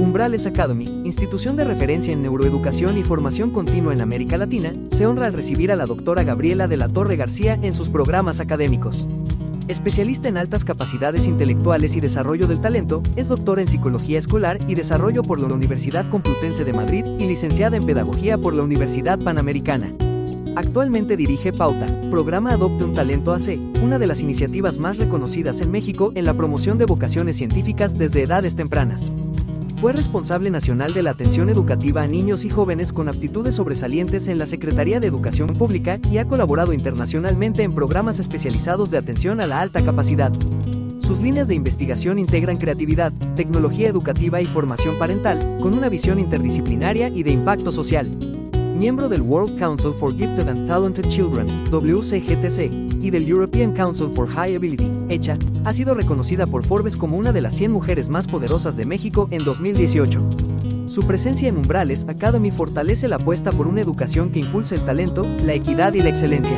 Umbrales Academy, institución de referencia en neuroeducación y formación continua en América Latina, se honra al recibir a la doctora Gabriela de la Torre García en sus programas académicos. Especialista en altas capacidades intelectuales y desarrollo del talento, es doctora en Psicología Escolar y Desarrollo por la Universidad Complutense de Madrid y licenciada en Pedagogía por la Universidad Panamericana. Actualmente dirige Pauta, programa Adopte un Talento AC, una de las iniciativas más reconocidas en México en la promoción de vocaciones científicas desde edades tempranas. Fue responsable nacional de la atención educativa a niños y jóvenes con aptitudes sobresalientes en la Secretaría de Educación Pública y ha colaborado internacionalmente en programas especializados de atención a la alta capacidad. Sus líneas de investigación integran creatividad, tecnología educativa y formación parental, con una visión interdisciplinaria y de impacto social. Miembro del World Council for Gifted and Talented Children, WCGTC, y del European Council for High Ability, ECHA, ha sido reconocida por Forbes como una de las 100 mujeres más poderosas de México en 2018. Su presencia en Umbrales Academy fortalece la apuesta por una educación que impulse el talento, la equidad y la excelencia.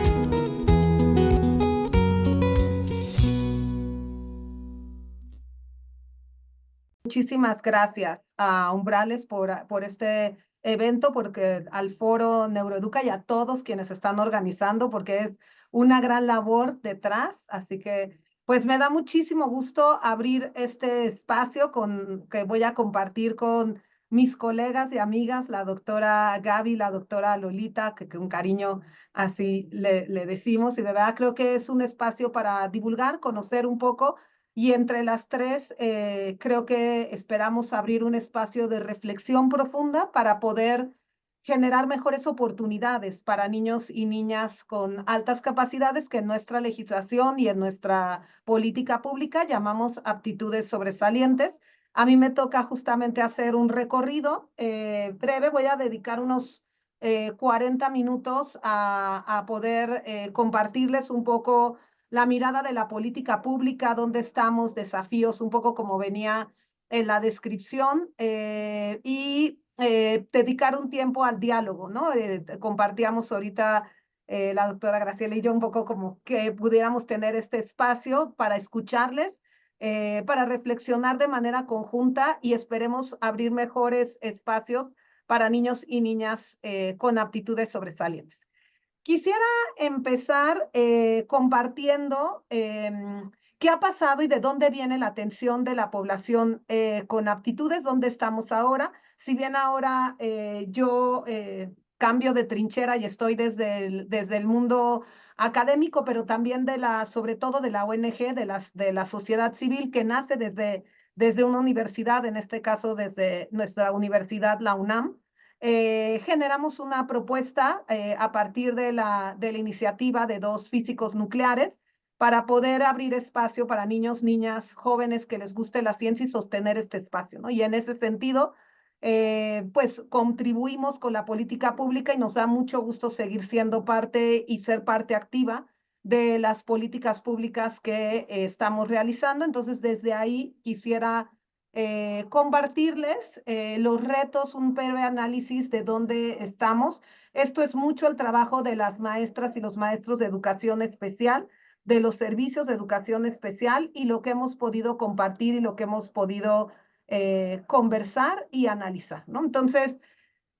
Muchísimas gracias a Umbrales por este evento, porque al Foro Neuroeduca y a todos quienes están organizando, porque es una gran labor detrás. Así que, pues me da muchísimo gusto abrir este espacio que voy a compartir con mis colegas y amigas, la doctora Gaby, la doctora Lolita, que con cariño así le decimos, y de verdad creo que es un espacio para divulgar, conocer un poco. Y entre las tres, creo que esperamos abrir un espacio de reflexión profunda para poder generar mejores oportunidades para niños y niñas con altas capacidades que en nuestra legislación y en nuestra política pública llamamos aptitudes sobresalientes. A mí me toca justamente hacer un recorrido breve. Voy a dedicar unos 40 minutos a poder compartirles un poco la mirada de la política pública, dónde estamos, desafíos, un poco como venía en la descripción, y dedicar un tiempo al diálogo, ¿no? Compartíamos ahorita la doctora Graciela y yo un poco como que pudiéramos tener este espacio para escucharles, para reflexionar de manera conjunta y esperemos abrir mejores espacios para niños y niñas con aptitudes sobresalientes. Quisiera empezar compartiendo qué ha pasado y de dónde viene la atención de la población con aptitudes, dónde estamos ahora. Si bien ahora yo cambio de trinchera y estoy desde el mundo académico, pero también sobre todo de la ONG, de la sociedad civil que nace desde una universidad, en este caso desde nuestra universidad, la UNAM. Generamos una propuesta a partir de la iniciativa de dos físicos nucleares para poder abrir espacio para niños, niñas, jóvenes que les guste la ciencia y sostener este espacio, ¿no? Y en ese sentido, pues contribuimos con la política pública y nos da mucho gusto seguir siendo parte y ser parte activa de las políticas públicas que estamos realizando. Entonces, desde ahí quisiera compartirles los retos, un breve análisis de dónde estamos. Esto es mucho el trabajo de las maestras y los maestros de educación especial, de los servicios de educación especial y lo que hemos podido compartir y lo que hemos podido conversar y analizar, ¿no? Entonces,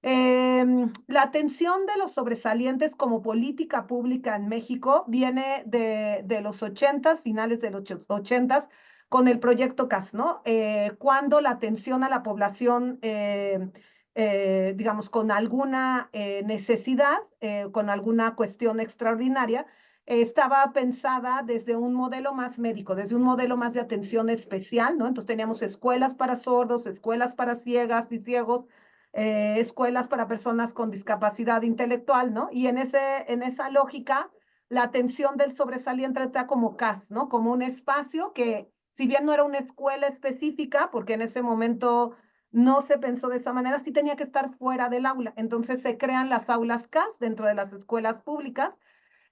la atención de los sobresalientes como política pública en México viene de los 80s, finales de los 80s, con el proyecto CAS, ¿no? Cuando la atención a la población, digamos, con alguna necesidad, con alguna cuestión extraordinaria, estaba pensada desde un modelo más médico, desde un modelo más de atención especial, ¿no? Entonces teníamos escuelas para sordos, escuelas para ciegas y ciegos, escuelas para personas con discapacidad intelectual, ¿no? Y en esa lógica, la atención del sobresaliente está como CAS, ¿no? Como un espacio que, si bien no era una escuela específica, porque en ese momento no se pensó de esa manera, sí tenía que estar fuera del aula. Entonces se crean las aulas CAS dentro de las escuelas públicas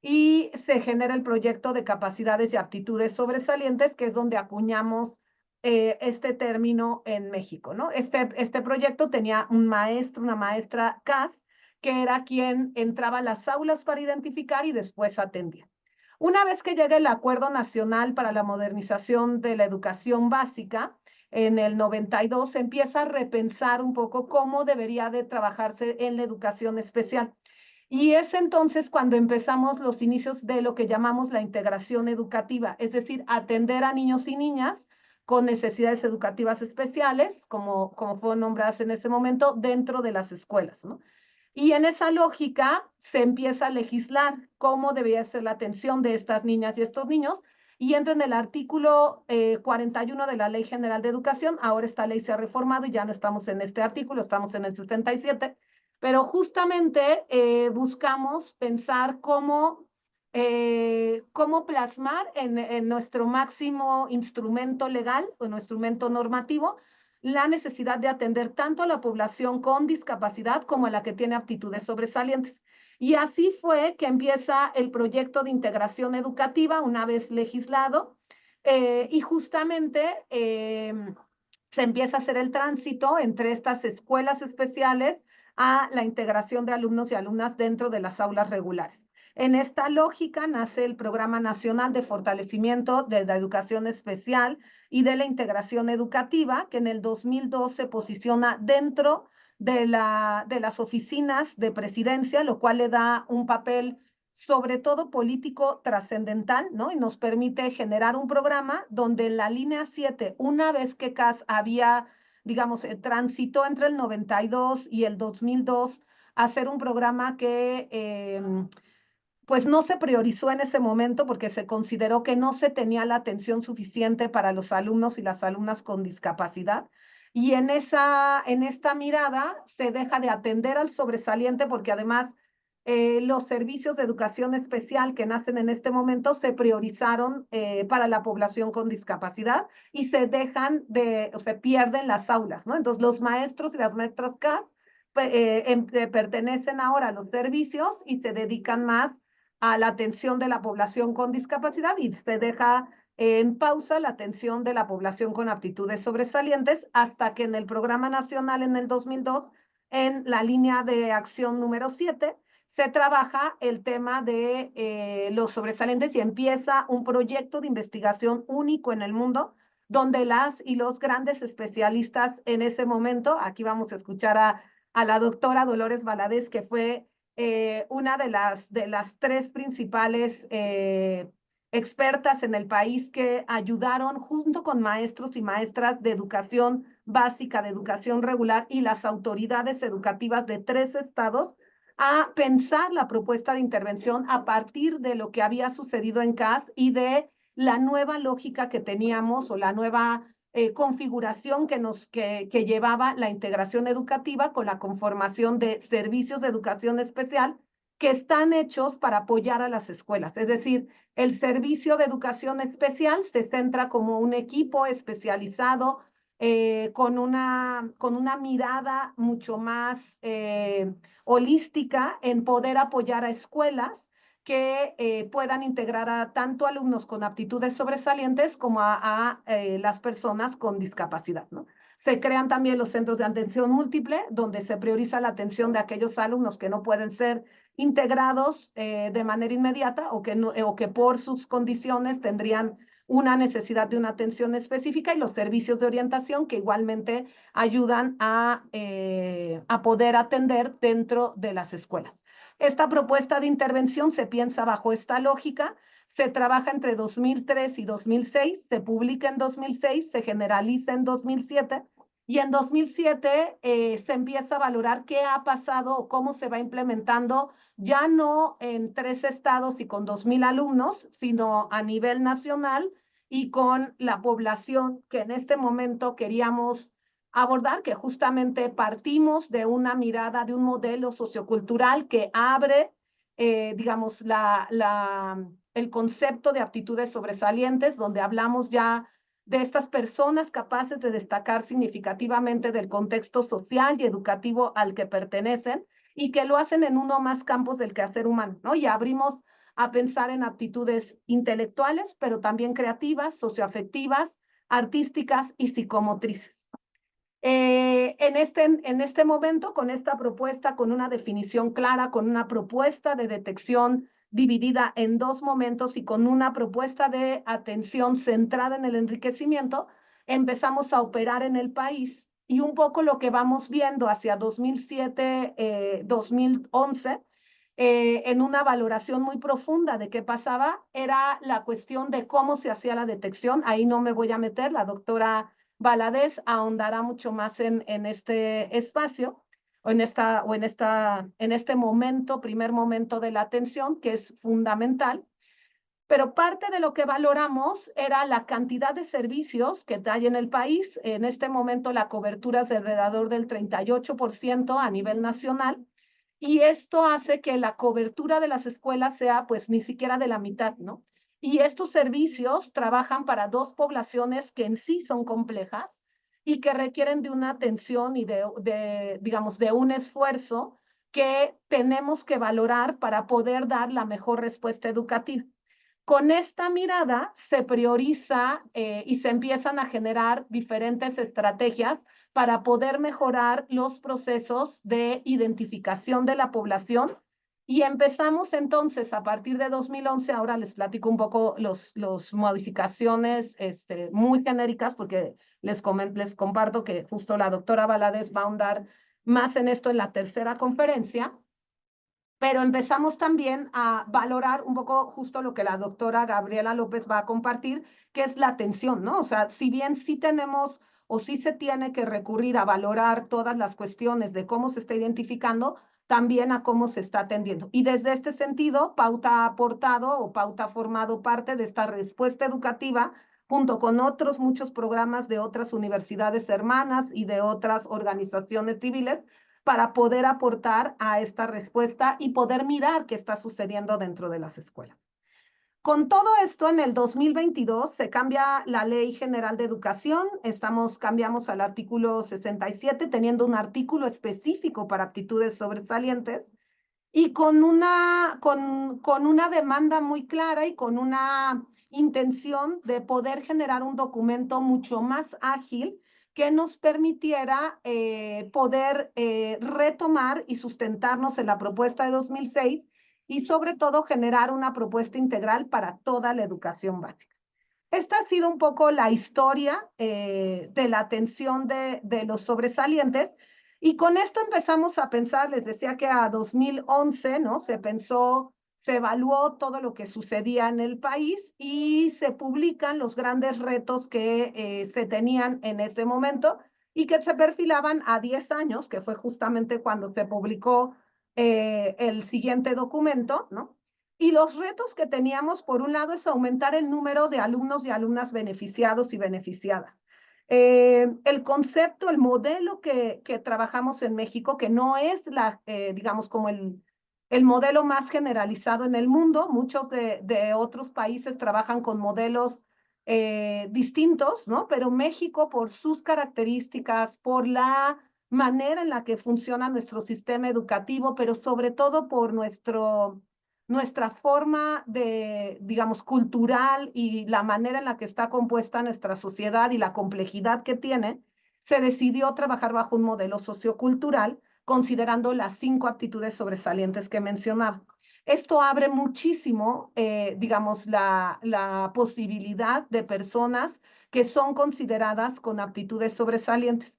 y se genera el proyecto de capacidades y aptitudes sobresalientes, que es donde acuñamos este término en México, ¿no? Este proyecto tenía un maestro, una maestra CAS, que era quien entraba a las aulas para identificar y después atendía. Una vez que llega el Acuerdo Nacional para la Modernización de la Educación Básica, en el 92, se empieza a repensar un poco cómo debería de trabajarse en la educación especial. Y es entonces cuando empezamos los inicios de lo que llamamos la integración educativa, es decir, atender a niños y niñas con necesidades educativas especiales, como fueron nombradas en ese momento, dentro de las escuelas, ¿no? Y en esa lógica se empieza a legislar cómo debía ser la atención de estas niñas y estos niños, y entra en el artículo 41 de la Ley General de Educación. Ahora esta ley se ha reformado y ya no estamos en este artículo, estamos en el 67, pero justamente buscamos pensar cómo plasmar en nuestro máximo instrumento legal o nuestro instrumento normativo la necesidad de atender tanto a la población con discapacidad como a la que tiene aptitudes sobresalientes. Y así fue que empieza el proyecto de integración educativa una vez legislado, y justamente se empieza a hacer el tránsito entre estas escuelas especiales a la integración de alumnos y alumnas dentro de las aulas regulares. En esta lógica nace el Programa Nacional de Fortalecimiento de la Educación Especial y de la Integración Educativa, que en el 2002 se posiciona dentro de las oficinas de presidencia, lo cual le da un papel sobre todo político trascendental, ¿no? Y nos permite generar un programa donde en la línea 7, una vez que CAS había, digamos, transitó entre el 92 y el 2002, hacer un programa que pues no se priorizó en ese momento porque se consideró que no se tenía la atención suficiente para los alumnos y las alumnas con discapacidad. Y en esta mirada se deja de atender al sobresaliente porque además los servicios de educación especial que nacen en este momento se priorizaron para la población con discapacidad y se dejan o se pierden las aulas, ¿no? Entonces los maestros y las maestras CAS pertenecen ahora a los servicios y se dedican más a la atención de la población con discapacidad y se deja en pausa la atención de la población con aptitudes sobresalientes hasta que en el Programa Nacional en el 2002, en la línea de acción número 7, se trabaja el tema de los sobresalientes y empieza un proyecto de investigación único en el mundo donde las y los grandes especialistas en ese momento, aquí vamos a escuchar a la doctora Dolores Valadez, que fue una de las tres principales expertas en el país que ayudaron junto con maestros y maestras de educación básica, de educación regular y las autoridades educativas de 3 estados a pensar la propuesta de intervención a partir de lo que había sucedido en CAS y de la nueva lógica que teníamos o la nueva configuración que llevaba la integración educativa con la conformación de servicios de educación especial que están hechos para apoyar a las escuelas. Es decir, el servicio de educación especial se centra como un equipo especializado con una mirada mucho más holística en poder apoyar a escuelas que puedan integrar a tanto alumnos con aptitudes sobresalientes como a las personas con discapacidad, ¿no? Se crean también los centros de atención múltiple, donde se prioriza la atención de aquellos alumnos que no pueden ser integrados de manera inmediata o que por sus condiciones tendrían una necesidad de una atención específica, y los servicios de orientación que igualmente ayudan a poder atender dentro de las escuelas. Esta propuesta de intervención se piensa bajo esta lógica, se trabaja entre 2003 y 2006, se publica en 2006, se generaliza en 2007 y en 2007 se empieza a valorar qué ha pasado o cómo se va implementando, ya no en 3 estados y con 2,000 alumnos, sino a nivel nacional y con la población que en este momento queríamos abordar, que justamente partimos de una mirada, de un modelo sociocultural que abre, digamos, el concepto de aptitudes sobresalientes, donde hablamos ya de estas personas capaces de destacar significativamente del contexto social y educativo al que pertenecen y que lo hacen en uno más campos del quehacer humano, ¿no? Y abrimos a pensar en aptitudes intelectuales, pero también creativas, socioafectivas, artísticas y psicomotrices. En este momento, con esta propuesta, con una definición clara, con una propuesta de detección dividida en 2 momentos y con una propuesta de atención centrada en el enriquecimiento, empezamos a operar en el país y un poco lo que vamos viendo hacia 2007, 2011, en una valoración muy profunda de qué pasaba, era la cuestión de cómo se hacía la detección. Ahí no me voy a meter, la doctora Valadez ahondará mucho más en este espacio o en este momento, primer momento de la atención, que es fundamental. Pero parte de lo que valoramos era la cantidad de servicios que hay en el país. En este momento la cobertura es de alrededor del 38% a nivel nacional, y esto hace que la cobertura de las escuelas sea pues ni siquiera de la mitad, ¿no? Y estos servicios trabajan para dos poblaciones que en sí son complejas y que requieren de una atención y digamos, de un esfuerzo que tenemos que valorar para poder dar la mejor respuesta educativa. Con esta mirada se prioriza y se empiezan a generar diferentes estrategias para poder mejorar los procesos de identificación de la población. Y empezamos entonces a partir de 2011, ahora les platico un poco los modificaciones muy genéricas, porque les comparto que justo la doctora Valadez va a ahondar más en esto en la tercera conferencia. Pero empezamos también a valorar un poco justo lo que la doctora Gabriela López va a compartir, que es la atención, ¿no? O sea, si bien sí tenemos o sí se tiene que recurrir a valorar todas las cuestiones de cómo se está identificando, también a cómo se está atendiendo. Y desde este sentido, Pauta ha aportado o Pauta ha formado parte de esta respuesta educativa junto con otros muchos programas de otras universidades hermanas y de otras organizaciones civiles para poder aportar a esta respuesta y poder mirar qué está sucediendo dentro de las escuelas. Con todo esto, en el 2022 se cambia la Ley General de Educación, cambiamos al artículo 67, teniendo un artículo específico para aptitudes sobresalientes y con una demanda muy clara y con una intención de poder generar un documento mucho más ágil que nos permitiera poder retomar y sustentarnos en la propuesta de 2006 y sobre todo generar una propuesta integral para toda la educación básica. Esta ha sido un poco la historia de la atención de los sobresalientes, y con esto empezamos a pensar, les decía que a 2011, ¿no? Se evaluó todo lo que sucedía en el país y se publican los grandes retos que se tenían en ese momento y que se perfilaban a 10 años, que fue justamente cuando se publicó el siguiente documento, ¿no? Y los retos que teníamos, por un lado, es aumentar el número de alumnos y alumnas beneficiados y beneficiadas. El concepto, el modelo que trabajamos en México, que no es digamos, como el modelo más generalizado en el mundo. Muchos de otros países trabajan con modelos distintos, ¿no? Pero México, por sus características, por la manera en la que funciona nuestro sistema educativo, pero sobre todo por nuestra forma de, digamos, cultural y la manera en la que está compuesta nuestra sociedad y la complejidad que tiene, se decidió trabajar bajo un modelo sociocultural, considerando las 5 aptitudes sobresalientes que mencionaba. Esto abre muchísimo, digamos, la posibilidad de personas que son consideradas con aptitudes sobresalientes.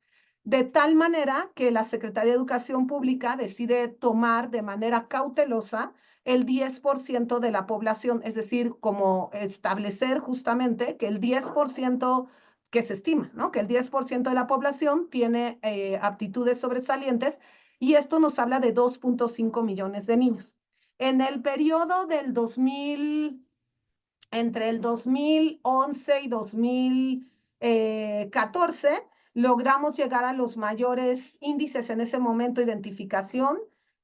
De tal manera que la Secretaría de Educación Pública decide tomar de manera cautelosa el 10% de la población, es decir, como establecer justamente que el 10% que se estima, ¿no? Que el 10% de la población tiene aptitudes sobresalientes, y esto nos habla de 2.5 millones de niños. En el periodo entre el 2011 y 2014, logramos llegar a los mayores índices en ese momento de identificación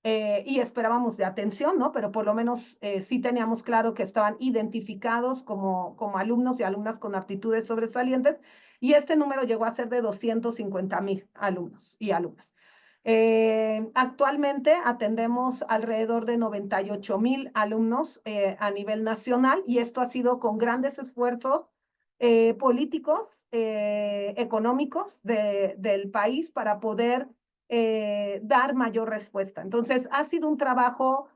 y esperábamos de atención, ¿no? Pero por lo menos sí teníamos claro que estaban identificados como alumnos y alumnas con aptitudes sobresalientes, y este número llegó a ser de 250,000 alumnos y alumnas. Actualmente atendemos alrededor de 98,000 alumnos a nivel nacional, y esto ha sido con grandes esfuerzos políticos, económicos del país para poder dar mayor respuesta. Entonces, ha sido un trabajo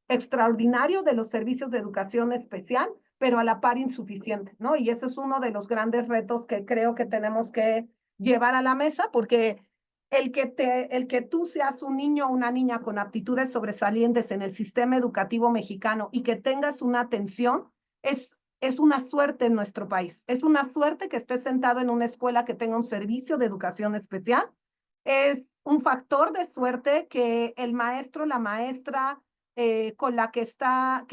extraordinario de los servicios de educación especial, pero a la par insuficiente, ¿no? Y ese es uno de los grandes retos que creo que tenemos que llevar a la mesa, porque el que tú seas un niño o una niña con aptitudes sobresalientes en el sistema educativo mexicano y que tengas una atención es una suerte en nuestro país. Es una suerte que estés sentado en una escuela que tenga un servicio de educación especial. Es un factor de suerte que el maestro, la maestra con la que está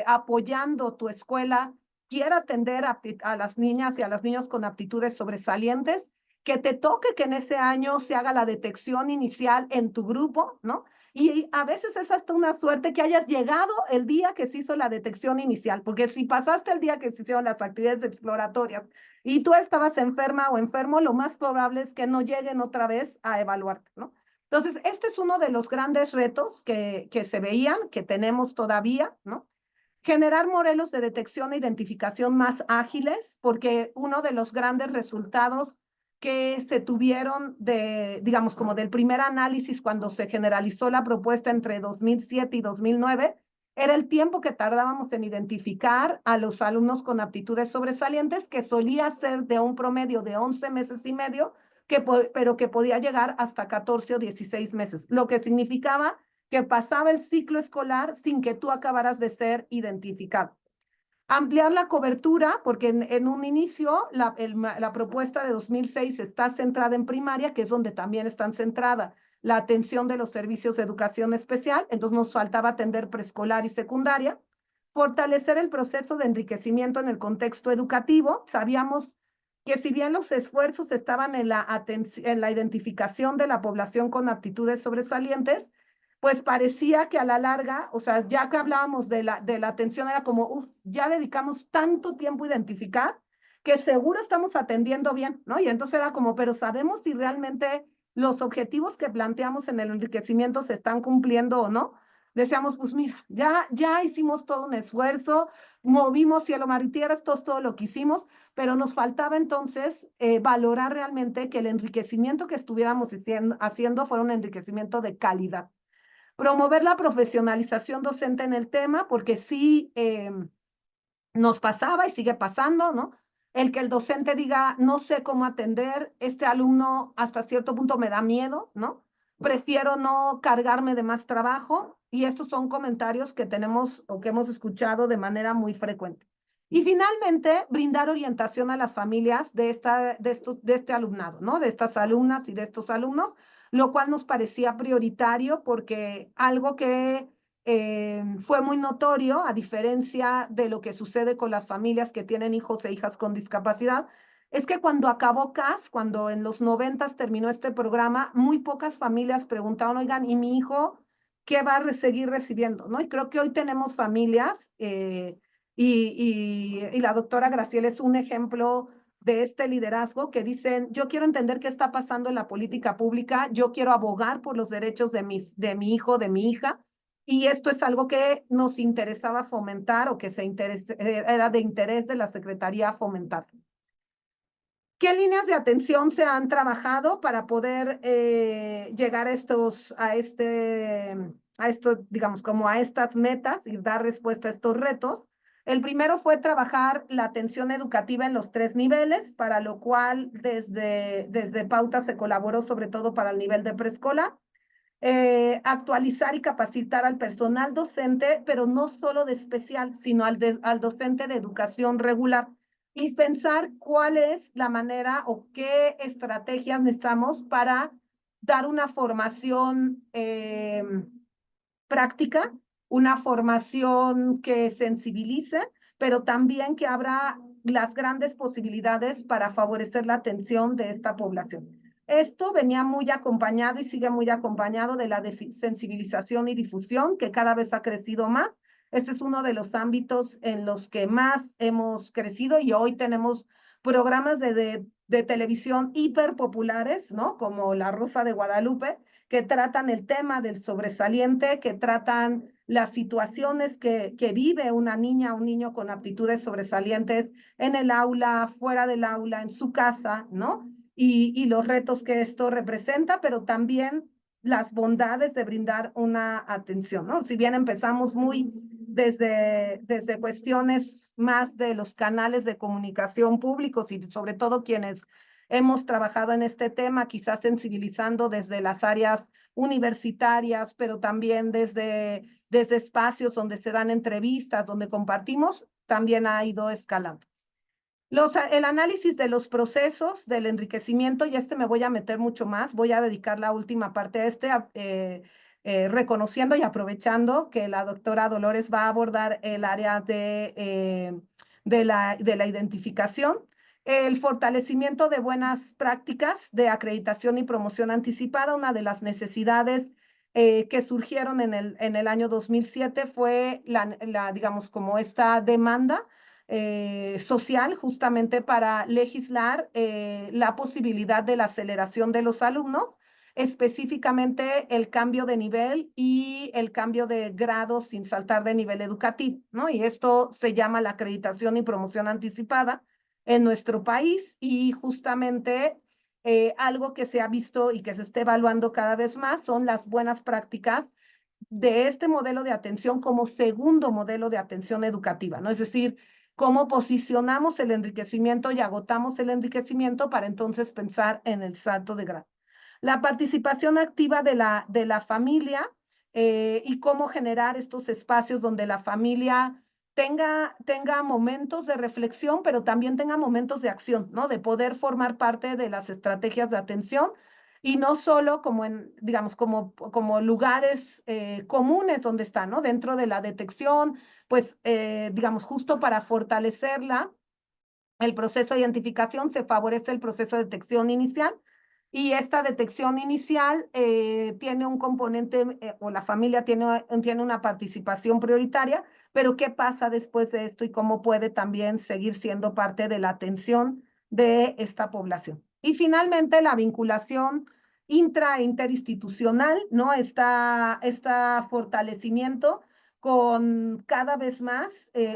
apoyando tu escuela quiera atender a las niñas y a los niños con aptitudes sobresalientes, que te toque que en ese año se haga la detección inicial en tu grupo, ¿no? Y a veces es hasta una suerte que hayas llegado el día que se hizo la detección inicial, porque si pasaste el día que se hicieron las actividades exploratorias y tú estabas enferma o enfermo, lo más probable es que no lleguen otra vez a evaluarte, ¿no? Entonces, este es uno de los grandes retos que se veían, que tenemos todavía, ¿no? Generar modelos de detección e identificación más ágiles, porque uno de los grandes resultados que se tuvieron digamos, como del primer análisis cuando se generalizó la propuesta entre 2007 y 2009, era el tiempo que tardábamos en identificar a los alumnos con aptitudes sobresalientes, que solía ser de un promedio de 11 meses y medio, pero que podía llegar hasta 14 o 16 meses, lo que significaba que pasaba el ciclo escolar sin que tú acabaras de ser identificado. Ampliar la cobertura, porque en un inicio la propuesta de 2006 está centrada en primaria, que es donde también están centrada la atención de los servicios de educación especial, entonces nos faltaba atender preescolar y secundaria. Fortalecer el proceso de enriquecimiento en el contexto educativo. Sabíamos que si bien los esfuerzos estaban en la identificación de la población con aptitudes sobresalientes, pues parecía que a la larga, o sea, ya que hablábamos de la atención, era como, ya dedicamos tanto tiempo a identificar que seguro estamos atendiendo bien, ¿no? Y entonces era como, pero ¿sabemos si realmente los objetivos que planteamos en el enriquecimiento se están cumpliendo o no? Decíamos, pues mira, ya hicimos todo un esfuerzo, movimos cielo, mar y tierra, esto es todo lo que hicimos, pero nos faltaba entonces valorar realmente que el enriquecimiento que estuviéramos haciendo fuera un enriquecimiento de calidad. Promover la profesionalización docente en el tema, porque sí nos pasaba y sigue pasando, ¿no? El que el docente diga, no sé cómo atender, este alumno hasta cierto punto me da miedo, ¿no? Prefiero no cargarme de más trabajo, y estos son comentarios que tenemos o que hemos escuchado de manera muy frecuente. Y finalmente, brindar orientación a las familias de este alumnado, ¿no? De estas alumnas y de estos alumnos, lo cual nos parecía prioritario porque algo que fue muy notorio, a diferencia de lo que sucede con las familias que tienen hijos e hijas con discapacidad, es que cuando acabó CAS, cuando en los 90 terminó este programa, muy pocas familias preguntaban, oigan, ¿y mi hijo qué va a seguir recibiendo? ¿No? Y creo que hoy tenemos familias, y la doctora Graciela es un ejemplo de este liderazgo, que dicen, yo quiero entender qué está pasando en la política pública, yo quiero abogar por los derechos de mi hijo, de mi hija, y esto es algo que nos interesaba fomentar, o que era de interés de la Secretaría fomentar. ¿Qué líneas de atención se han trabajado para poder llegar digamos, como a estas metas y dar respuesta a estos retos? El primero fue trabajar la atención educativa en los 3 niveles, para lo cual desde Pauta se colaboró sobre todo para el nivel de preescolar. Actualizar y capacitar al personal docente, pero no solo de especial, sino al docente de educación regular, y pensar cuál es la manera o qué estrategias necesitamos para dar una formación práctica, una formación que sensibilice, pero también que abra las grandes posibilidades para favorecer la atención de esta población. Esto venía muy acompañado y sigue muy acompañado de la sensibilización y difusión, que cada vez ha crecido más. Este es uno de los ámbitos en los que más hemos crecido, y hoy tenemos programas de televisión hiper populares, ¿no? Como La Rosa de Guadalupe, que tratan el tema del sobresaliente, que tratan las situaciones que vive una niña o un niño con aptitudes sobresalientes en el aula, fuera del aula, en su casa, ¿no? Y los retos que esto representa, pero también las bondades de brindar una atención, ¿no? Si bien empezamos muy desde cuestiones más de los canales de comunicación públicos y sobre todo quienes hemos trabajado en este tema, quizás sensibilizando desde las áreas universitarias, pero también desde espacios donde se dan entrevistas, donde compartimos, también ha ido escalando. El análisis de los procesos del enriquecimiento, y me voy a meter mucho más, voy a dedicar la última parte a reconociendo y aprovechando que la doctora Dolores va a abordar el área de la identificación, el fortalecimiento de buenas prácticas de acreditación y promoción anticipada. Una de las necesidades que surgieron en el año 2007 fue digamos, como esta demanda social justamente para legislar la posibilidad de la aceleración de los alumnos, específicamente el cambio de nivel y el cambio de grado sin saltar de nivel educativo, ¿no? Y esto se llama la acreditación y promoción anticipada en nuestro país y justamente algo que se ha visto y que se está evaluando cada vez más son las buenas prácticas de este modelo de atención como segundo modelo de atención educativa, ¿no? Es decir, cómo posicionamos el enriquecimiento y agotamos el enriquecimiento para entonces pensar en el salto de grado. La participación activa de la familia y cómo generar estos espacios donde la familia tenga momentos de reflexión, pero también tenga momentos de acción, ¿no? De poder formar parte de las estrategias de atención y no solo como digamos, como lugares comunes donde están, ¿no? Dentro de la detección, pues, digamos, justo para fortalecerla, el proceso de identificación se favorece el proceso de detección inicial y esta detección inicial tiene un componente, o la familia tiene una participación prioritaria, pero ¿qué pasa después de esto y cómo puede también seguir siendo parte de la atención de esta población? Y finalmente, la vinculación interinstitucional, ¿no? Está fortalecimiento con cada vez más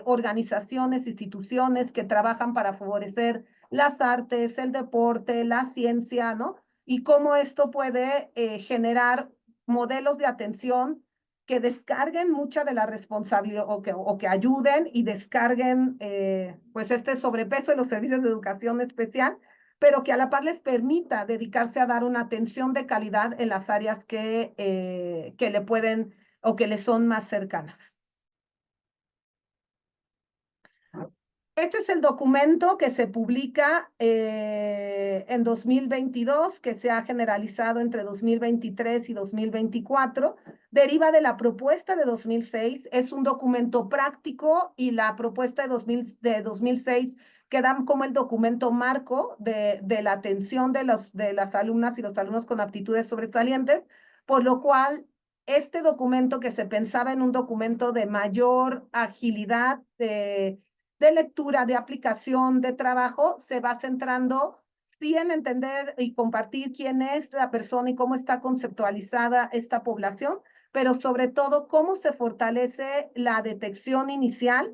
organizaciones, instituciones que trabajan para favorecer las artes, el deporte, la ciencia, ¿no? Y cómo esto puede generar modelos de atención que descarguen mucha de la responsabilidad o que ayuden y descarguen pues este sobrepeso de los servicios de educación especial, pero que a la par les permita dedicarse a dar una atención de calidad en las áreas que le pueden o que le son más cercanas. Este es el documento que se publica en 2022, que se ha generalizado entre 2023 y 2024. Deriva de la propuesta de 2006, es un documento práctico y la propuesta de 2006 queda como el documento marco de la atención de las alumnas y los alumnos con aptitudes sobresalientes, por lo cual este documento que se pensaba en un documento de mayor agilidad, de lectura, de aplicación, de trabajo, se va centrando sí en entender y compartir quién es la persona y cómo está conceptualizada esta población, pero sobre todo cómo se fortalece la detección inicial,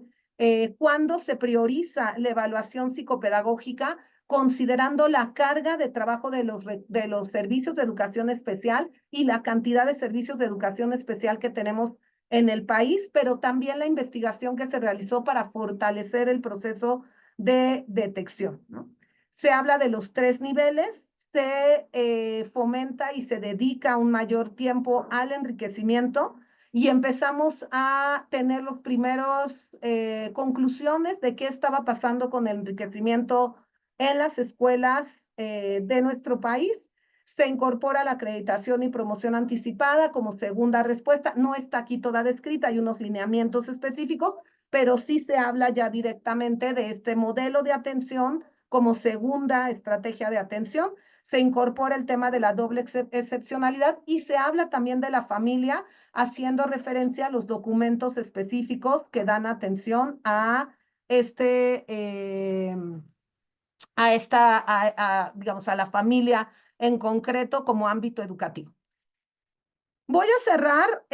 cuándo se prioriza la evaluación psicopedagógica, considerando la carga de trabajo de los servicios de educación especial y la cantidad de servicios de educación especial que tenemos en el país, pero también la investigación que se realizó para fortalecer el proceso de detección, ¿no? Se habla de los 3 niveles, se fomenta y se dedica un mayor tiempo al enriquecimiento y empezamos a tener los primeros conclusiones de qué estaba pasando con el enriquecimiento en las escuelas de nuestro país. Se incorpora la acreditación y promoción anticipada como segunda respuesta. No está aquí toda descrita, hay unos lineamientos específicos, pero sí se habla ya directamente de este modelo de atención como segunda estrategia de atención. Se incorpora el tema de la doble excepcionalidad y se habla también de la familia, haciendo referencia a los documentos específicos que dan atención a digamos, a la familia en concreto como ámbito educativo. Voy a cerrar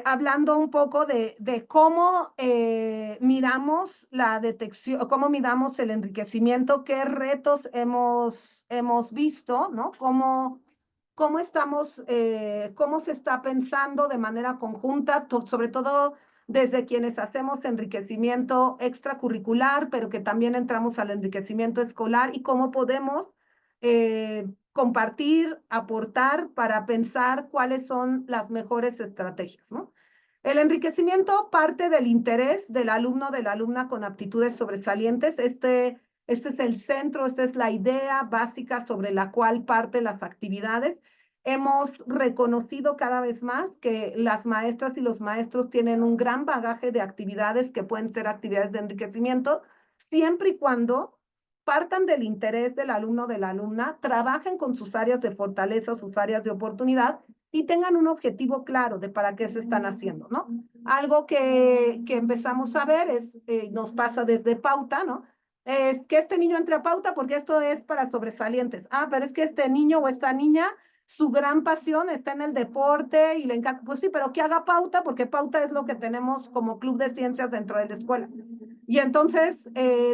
hablando un poco de cómo miramos la detección, cómo miramos el enriquecimiento, qué retos hemos visto, ¿no? Cómo se está pensando de manera conjunta, sobre todo desde quienes hacemos enriquecimiento extracurricular, pero que también entramos al enriquecimiento escolar y cómo podemos compartir, aportar para pensar cuáles son las mejores estrategias, ¿no? El enriquecimiento parte del interés del alumno o de la alumna con aptitudes sobresalientes. Este es el centro, esta es la idea básica sobre la cual parten las actividades. Hemos reconocido cada vez más que las maestras y los maestros tienen un gran bagaje de actividades que pueden ser actividades de enriquecimiento, siempre y cuando partan del interés del alumno o de la alumna, trabajen con sus áreas de fortaleza, sus áreas de oportunidad y tengan un objetivo claro de para qué se están haciendo, ¿no? Algo que empezamos a ver es, nos pasa desde pauta, ¿no? Es que este niño entre a pauta porque esto es para sobresalientes. Ah, pero es que este niño o esta niña, su gran pasión está en el deporte y le encanta. Pues sí, pero que haga pauta porque pauta es lo que tenemos como club de ciencias dentro de la escuela. Y entonces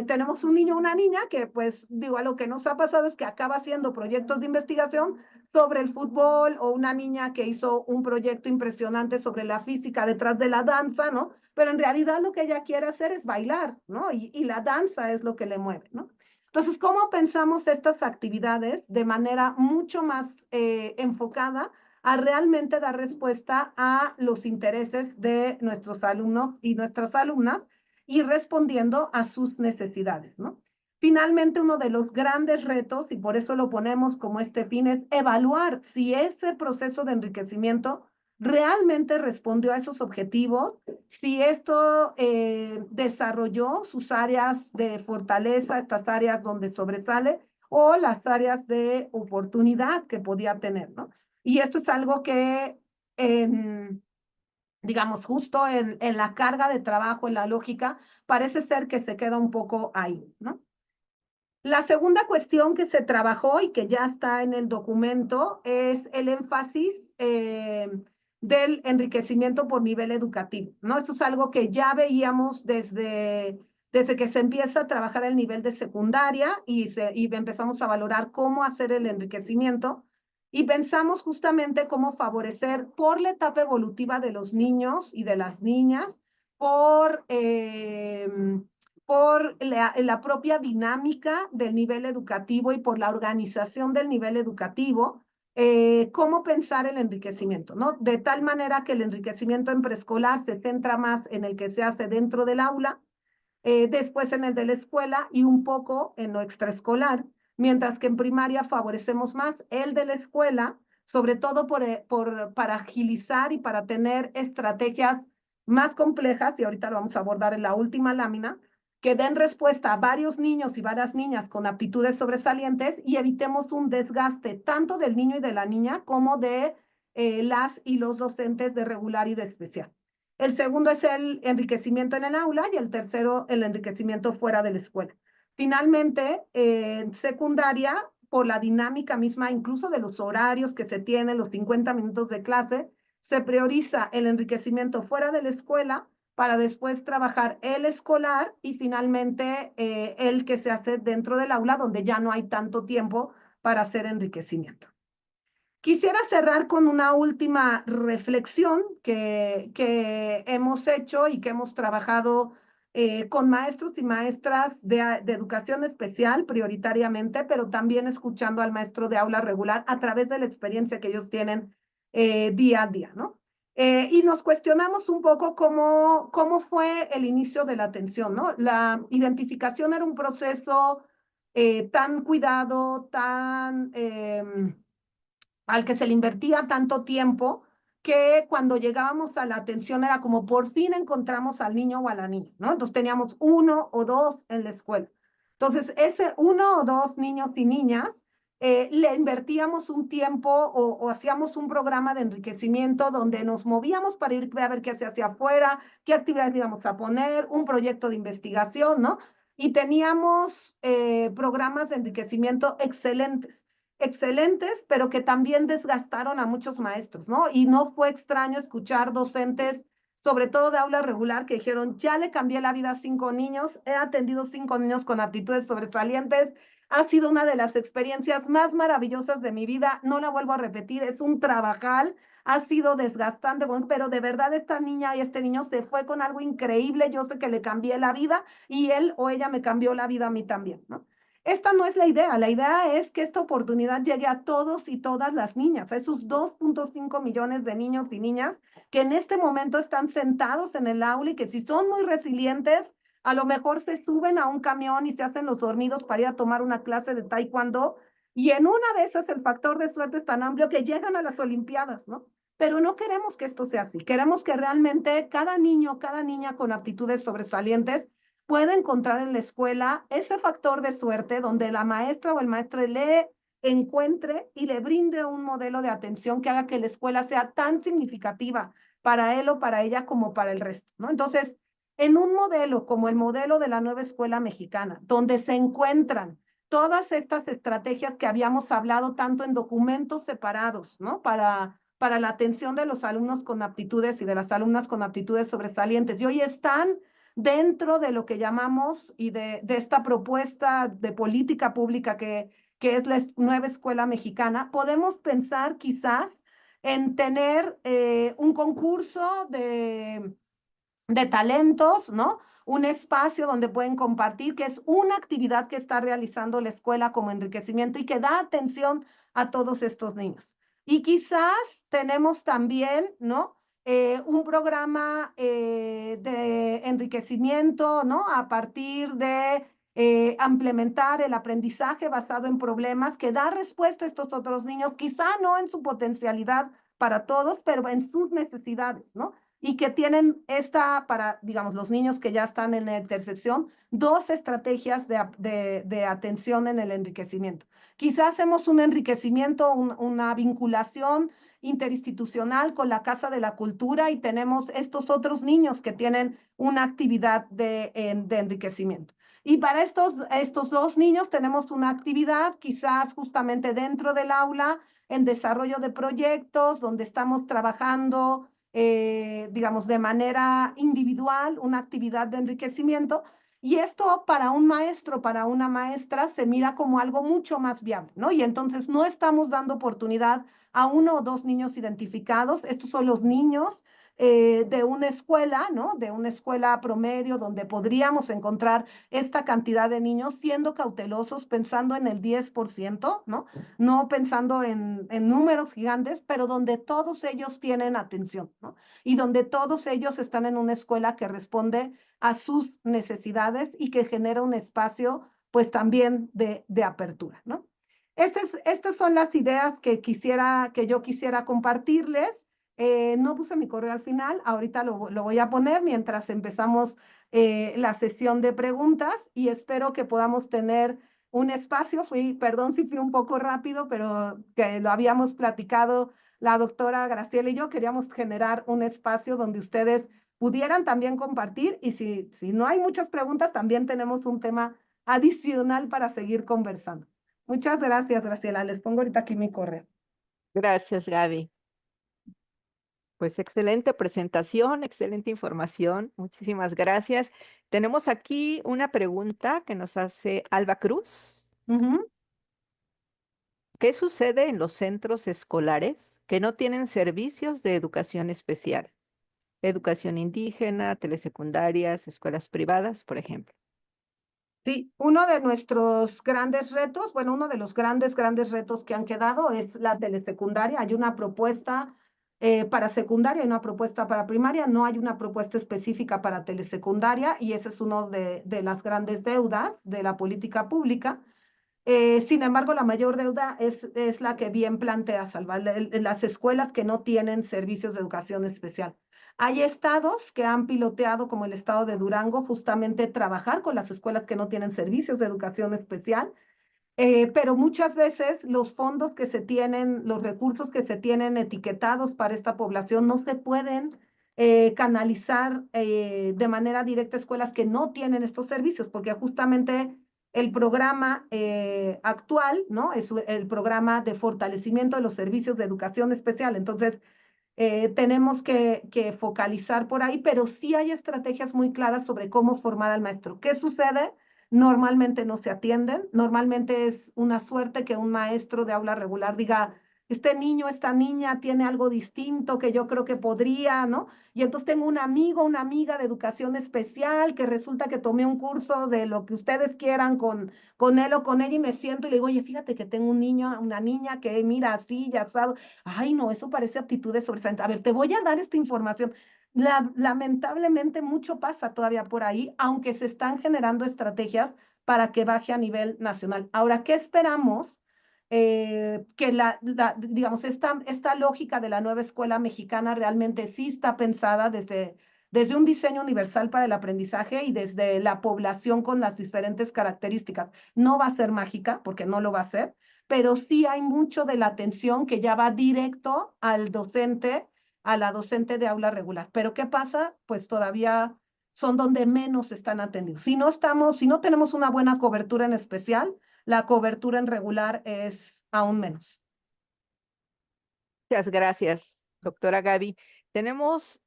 tenemos un niño o una niña que, pues, digo, lo que nos ha pasado es que acaba haciendo proyectos de investigación sobre el fútbol, o una niña que hizo un proyecto impresionante sobre la física detrás de la danza, ¿no? Pero en realidad lo que ella quiere hacer es bailar, ¿no? Y la danza es lo que le mueve, ¿no? Entonces, ¿cómo pensamos estas actividades de manera mucho más enfocada a realmente dar respuesta a los intereses de nuestros alumnos y nuestras alumnas y respondiendo a sus necesidades, ¿no? Finalmente, uno de los grandes retos, y por eso lo ponemos como este fin, es evaluar si ese proceso de enriquecimiento realmente respondió a esos objetivos, si esto desarrolló sus áreas de fortaleza, estas áreas donde sobresale, o las áreas de oportunidad que podía tener, ¿no? Y esto es algo que, digamos, justo en la carga de trabajo, en la lógica, parece ser que se queda un poco ahí, ¿no? La segunda cuestión que se trabajó y que ya está en el documento es el énfasis del enriquecimiento por nivel educativo, ¿no? Esto es algo que ya veíamos desde que se empieza a trabajar el nivel de secundaria y empezamos a valorar cómo hacer el enriquecimiento y pensamos justamente cómo favorecer por la etapa evolutiva de los niños y de las niñas, por la propia dinámica del nivel educativo y por la organización del nivel educativo, cómo pensar el enriquecimiento, ¿no? De tal manera que el enriquecimiento en preescolar se centra más en el que se hace dentro del aula, después en el de la escuela y un poco en lo extraescolar, mientras que en primaria favorecemos más el de la escuela, sobre todo para agilizar y para tener estrategias más complejas, y ahorita lo vamos a abordar en la última lámina, que den respuesta a varios niños y varias niñas con aptitudes sobresalientes y evitemos un desgaste tanto del niño y de la niña como de las y los docentes de regular y de especial. El segundo es el enriquecimiento en el aula y el tercero, el enriquecimiento fuera de la escuela. Finalmente, en secundaria, por la dinámica misma, incluso de los horarios que se tienen, los 50 minutos de clase, se prioriza el enriquecimiento fuera de la escuela para después trabajar el escolar y finalmente el que se hace dentro del aula, donde ya no hay tanto tiempo para hacer enriquecimiento. Quisiera cerrar con una última reflexión que hemos hecho y que hemos trabajado con maestros y maestras de educación especial prioritariamente, pero también escuchando al maestro de aula regular a través de la experiencia que ellos tienen día a día, ¿no? Y nos cuestionamos un poco cómo fue el inicio de la atención, ¿no? La identificación era un proceso tan cuidado, al que se le invertía tanto tiempo, que cuando llegábamos a la atención era como por fin encontramos al niño o a la niña, ¿no? Entonces teníamos uno o dos en la escuela. Entonces, ese uno o dos niños y niñas le invertíamos un tiempo o hacíamos un programa de enriquecimiento donde nos movíamos para ir a ver qué se hacía afuera, qué actividades íbamos a poner, un proyecto de investigación, ¿no? Y teníamos programas de enriquecimiento excelentes, excelentes, pero que también desgastaron a muchos maestros, ¿no? Y no fue extraño escuchar docentes, sobre todo de aula regular, que dijeron, ya le cambié la vida a 5 niños, he atendido 5 niños con aptitudes sobresalientes, Ha sido una de las experiencias más maravillosas de mi vida. No la vuelvo a repetir, es un trabajal, ha sido desgastante, pero de verdad esta niña y este niño se fue con algo increíble. Yo sé que le cambié la vida y él o ella me cambió la vida a mí también, ¿no? Esta no es la idea es que esta oportunidad llegue a todos y todas las niñas, a esos 2.5 millones de niños y niñas que en este momento están sentados en el aula y que si son muy resilientes, a lo mejor se suben a un camión y se hacen los dormidos para ir a tomar una clase de taekwondo y en una de esas el factor de suerte es tan amplio que llegan a las Olimpiadas, ¿no? Pero no queremos que esto sea así, queremos que realmente cada niño, cada niña con aptitudes sobresalientes pueda encontrar en la escuela ese factor de suerte donde la maestra o el maestro le encuentre y le brinde un modelo de atención que haga que la escuela sea tan significativa para él o para ella como para el resto, ¿no? Entonces, en un modelo como el modelo de la nueva escuela mexicana, donde se encuentran todas estas estrategias que habíamos hablado tanto en documentos separados, ¿no? Para la atención de los alumnos con aptitudes y de las alumnas con aptitudes sobresalientes. Y hoy están dentro de lo que llamamos y de esta propuesta de política pública que es la nueva escuela mexicana, podemos pensar quizás en tener un concurso de talentos, ¿no? Un espacio donde pueden compartir, que es una actividad que está realizando la escuela como enriquecimiento y que da atención a todos estos niños. Y quizás tenemos también, ¿no? Un programa de enriquecimiento, ¿no? A partir de implementar el aprendizaje basado en problemas que da respuesta a estos otros niños, quizá no en su potencialidad para todos, pero en sus necesidades, ¿no? Y que tienen para, digamos, los niños que ya están en la intersección, dos estrategias de atención en el enriquecimiento. Quizás hacemos un enriquecimiento, una vinculación interinstitucional con la Casa de la Cultura y tenemos estos otros niños que tienen una actividad de enriquecimiento. Y para estos dos niños tenemos una actividad quizás justamente dentro del aula en desarrollo de proyectos donde estamos trabajando digamos, de manera individual, una actividad de enriquecimiento. Y esto para un maestro, para una maestra, se mira como algo mucho más viable, ¿no? Y entonces no estamos dando oportunidad a uno o dos niños identificados. Estos son los niños de una escuela, ¿no? De una escuela promedio donde podríamos encontrar esta cantidad de niños siendo cautelosos, pensando en el 10%, ¿no? No pensando en números gigantes, pero donde todos ellos tienen atención, ¿no? Y donde todos ellos están en una escuela que responde a sus necesidades y que genera un espacio, pues también de apertura, ¿no? Estas son las ideas que yo quisiera compartirles. No puse mi correo al final, ahorita lo voy a poner mientras empezamos la sesión de preguntas y espero que podamos tener un espacio. Perdón si fui un poco rápido, pero que lo habíamos platicado la doctora Graciela y yo, queríamos generar un espacio donde ustedes pudieran también compartir y si no hay muchas preguntas, también tenemos un tema adicional para seguir conversando. Muchas gracias, Graciela. Les pongo ahorita aquí mi correo. Gracias, Gaby. Pues excelente presentación, excelente información. Muchísimas gracias. Tenemos aquí una pregunta que nos hace Alba Cruz. ¿Qué sucede en los centros escolares que no tienen servicios de educación especial? Educación indígena, telesecundarias, escuelas privadas, por ejemplo. Sí, uno de nuestros grandes retos, bueno, uno de los grandes retos que han quedado es la telesecundaria. Hay una propuesta para secundaria y una propuesta para primaria. No hay una propuesta específica para telesecundaria y ese es uno de las grandes deudas de la política pública. Sin embargo, la mayor deuda es la que bien plantea Salva, las escuelas que no tienen servicios de educación especial. Hay estados que han piloteado, como el estado de Durango, justamente trabajar con las escuelas que no tienen servicios de educación especial, pero muchas veces los fondos que se tienen, los recursos que se tienen etiquetados para esta población no se pueden canalizar de manera directa a escuelas que no tienen estos servicios, porque justamente el programa actual, ¿no? Es el programa de fortalecimiento de los servicios de educación especial. Entonces, tenemos que focalizar por ahí, pero sí hay estrategias muy claras sobre cómo formar al maestro. ¿Qué sucede normalmente no se atienden. Normalmente es una suerte que un maestro de aula regular diga, este niño, esta niña tiene algo distinto que yo creo que podría, ¿no? Y entonces tengo un amigo, una amiga de educación especial que resulta que tomé un curso de lo que ustedes quieran con él o con ella y me siento y le digo, oye, fíjate que tengo un niño, una niña que mira así, ya asado. Ay, no, eso parece aptitudes sobresalientes. A ver, te voy a dar esta información. Lamentablemente mucho pasa todavía por ahí, aunque se están generando estrategias para que baje a nivel nacional. Ahora, ¿qué esperamos? Que digamos, esta lógica de la nueva escuela mexicana realmente sí está pensada desde un diseño universal para el aprendizaje y desde la población con las diferentes características. No va a ser mágica, porque no lo va a ser, pero sí hay mucho de la atención que ya va directo al docente, a la docente de aula regular. Pero ¿qué pasa? Pues todavía son donde menos están atendidos. Si no tenemos una buena cobertura en especial, la cobertura en regular es aún menos. Muchas gracias, doctora Gaby. Tenemos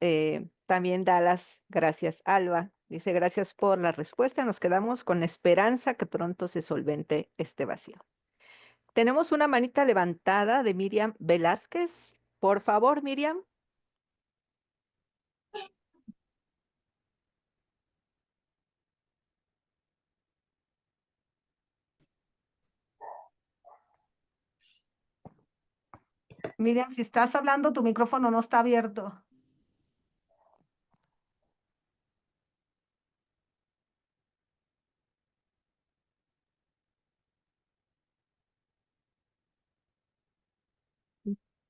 también Dallas, gracias, Alba. Dice, gracias por la respuesta. Nos quedamos con la esperanza que pronto se solvente este vacío. Tenemos una manita levantada de Miriam Velázquez. Por favor, Miriam. Miriam, si estás hablando, tu micrófono no está abierto.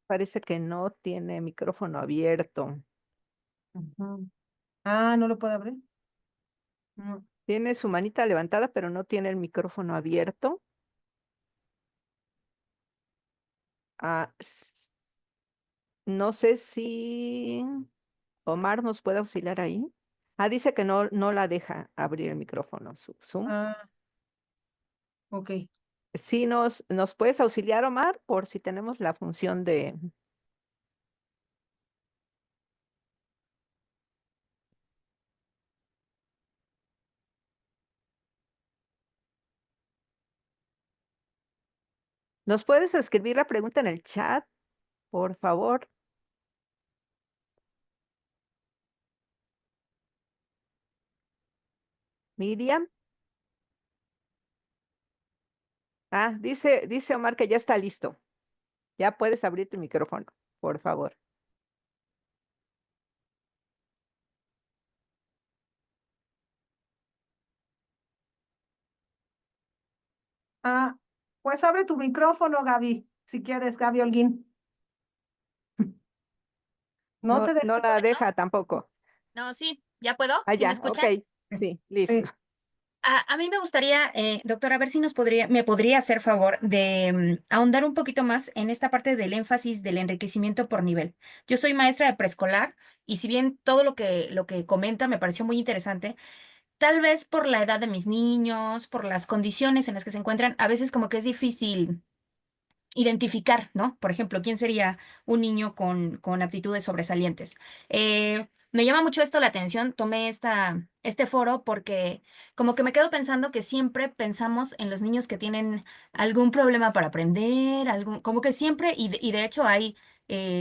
Parece que no tiene micrófono abierto. Ujú. Ah, no lo puedo abrir. No. Tiene su manita levantada, pero no tiene el micrófono abierto. Ah, no sé si Omar nos puede auxiliar ahí. Ah, dice que no la deja abrir el micrófono, su Zoom. Ah, ok. Sí, nos puedes auxiliar, Omar, por si tenemos la función de... ¿Nos puedes escribir la pregunta en el chat, por favor? Miriam. Ah, dice Omar que ya está listo. Ya puedes abrir tu micrófono, por favor. Ah, pues abre tu micrófono, Gaby, si quieres, Gaby Holguín. No te No dejes. la deja tampoco. No, sí, ¿ya puedo? Ah, ¿Sí me ya, ok. escuchan? Sí, listo. Sí. A mí me gustaría, doctora, a ver si me podría hacer favor de ahondar un poquito más en esta parte del énfasis del enriquecimiento por nivel. Yo soy maestra de preescolar y si bien todo lo que comenta me pareció muy interesante, tal vez por la edad de mis niños, por las condiciones en las que se encuentran, a veces como que es difícil identificar, ¿no? Por ejemplo, ¿quién sería un niño con aptitudes sobresalientes? Me llama mucho esto la atención, tomé este foro porque como que me quedo pensando que siempre pensamos en los niños que tienen algún problema para aprender, como que siempre, y de hecho hay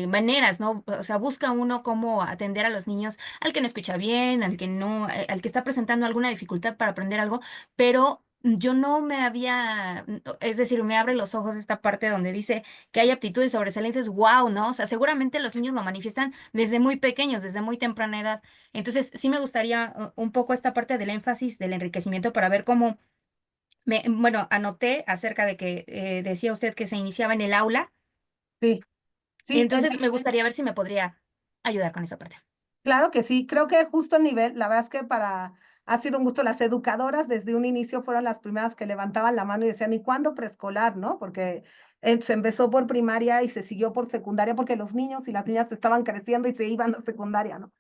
maneras, ¿no? O sea, busca uno cómo atender a los niños, al que no escucha bien, al que no, al que está presentando alguna dificultad para aprender algo, pero yo no me había, es decir, me abre los ojos esta parte donde dice que hay aptitudes sobresalientes, wow, ¿no? O sea, seguramente los niños lo manifiestan desde muy pequeños, desde muy temprana edad. Entonces, sí me gustaría un poco esta parte del énfasis del enriquecimiento para ver cómo, bueno, anoté acerca de que decía usted que se iniciaba en el aula. Sí, sí, Entonces, me gustaría ver si me podría ayudar con esa parte. claro que sí. Creo que justo el nivel, la verdad es que ha sido un gusto. Las educadoras desde un inicio fueron las primeras que levantaban la mano y decían, ¿y cuándo preescolar, no? Porque se empezó por primaria y se siguió por secundaria porque los niños y las niñas estaban creciendo y se iban a secundaria, ¿no?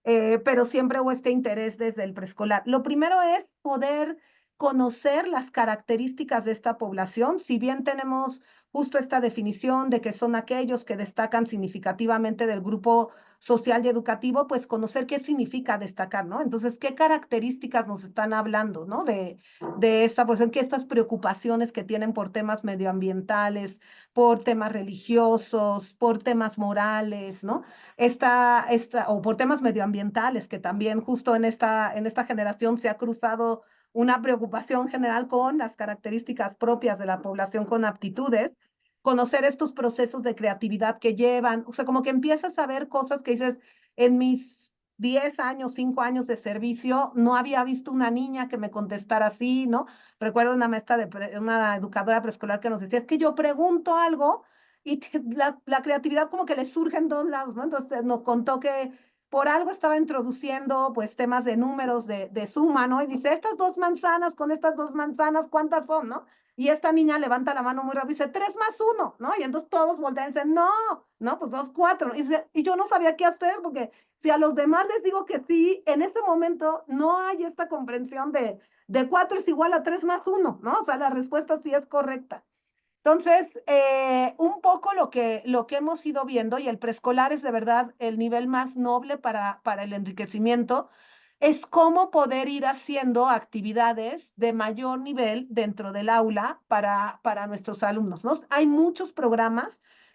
Pero siempre hubo este interés desde el preescolar. Lo primero es poder conocer las características de esta población. Si bien tenemos justo esta definición de que son aquellos que destacan significativamente del grupo social y educativo, pues conocer qué significa destacar, ¿no? Entonces, qué características nos están hablando, ¿no? De esta, pues, en que estas preocupaciones que tienen por temas medioambientales, por temas religiosos, por temas morales, ¿no? O por temas medioambientales, que también justo en esta generación se ha cruzado una preocupación general con las características propias de la población con aptitudes, conocer estos procesos de creatividad que llevan, o sea, como que empiezas a ver cosas que dices, en mis 10 años, 5 años de servicio, no había visto una niña que me contestara así, ¿no? Recuerdo una maestra, una educadora preescolar que nos decía, es que yo pregunto algo y la creatividad como que le surge en dos lados, ¿no? Entonces nos contó que por algo estaba introduciendo pues temas de números de suma, ¿no? Y dice, estas dos manzanas con estas dos manzanas, ¿cuántas son, no? Y esta niña levanta la mano muy rápido y dice, 3 más 1, ¿no? Y entonces todos voltean y dicen, no, no, pues 2, 4. Y yo no sabía qué hacer, porque si a los demás les digo que sí, en ese momento no hay esta comprensión de 4 es igual a 3 más 1, ¿no? O sea, la respuesta sí es correcta. Entonces, un poco lo que hemos ido viendo, y el preescolar es de verdad el nivel más noble para el enriquecimiento, es cómo poder ir haciendo actividades de mayor nivel dentro del aula para nuestros alumnos, ¿no? Hay muchos programas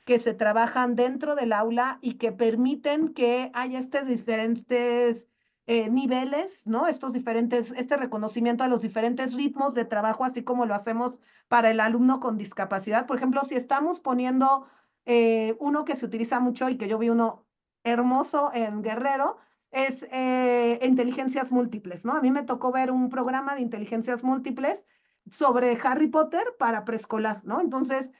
que se trabajan dentro del aula y que permiten que haya estos diferentes niveles, ¿no? Este reconocimiento a los diferentes ritmos de trabajo, así como lo hacemos para el alumno con discapacidad. Por ejemplo, si estamos poniendo uno que se utiliza mucho y que yo vi uno hermoso en Guerrero, es inteligencias múltiples, ¿no? A mí me tocó ver un programa de inteligencias múltiples sobre Harry Potter para preescolar, ¿no? Entonces,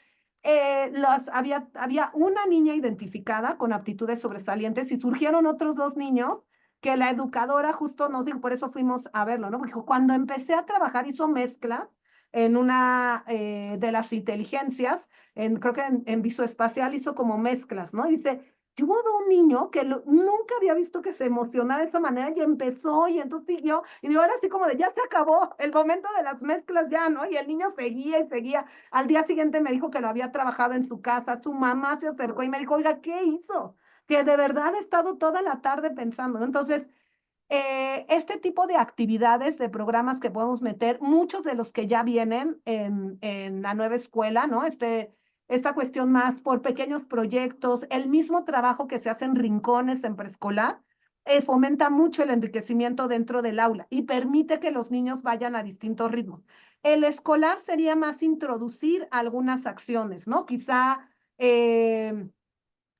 había una niña identificada con aptitudes sobresalientes y surgieron otros 2 niños que la educadora justo nos dijo, por eso fuimos a verlo, ¿no? Porque cuando empecé a trabajar hizo mezclas en una de las inteligencias, creo que en visoespacial hizo como mezclas, ¿no? Y dice, yo hubo un niño que nunca había visto que se emocionara de esa manera y empezó y entonces siguió, y digo, ahora así como de ya se acabó el momento de las mezclas ya, ¿no? Y el niño seguía y seguía. Al día siguiente me dijo que lo había trabajado en su casa, su mamá se acercó y me dijo, oiga, ¿qué hizo? Que de verdad he estado toda la tarde pensando, ¿no? Entonces, este tipo de actividades, de programas que podemos meter, muchos de los que ya vienen en la nueva escuela, ¿no? Esta cuestión más por pequeños proyectos, el mismo trabajo que se hace en rincones en preescolar, fomenta mucho el enriquecimiento dentro del aula y permite que los niños vayan a distintos ritmos. El escolar sería más introducir algunas acciones, ¿no? Quizá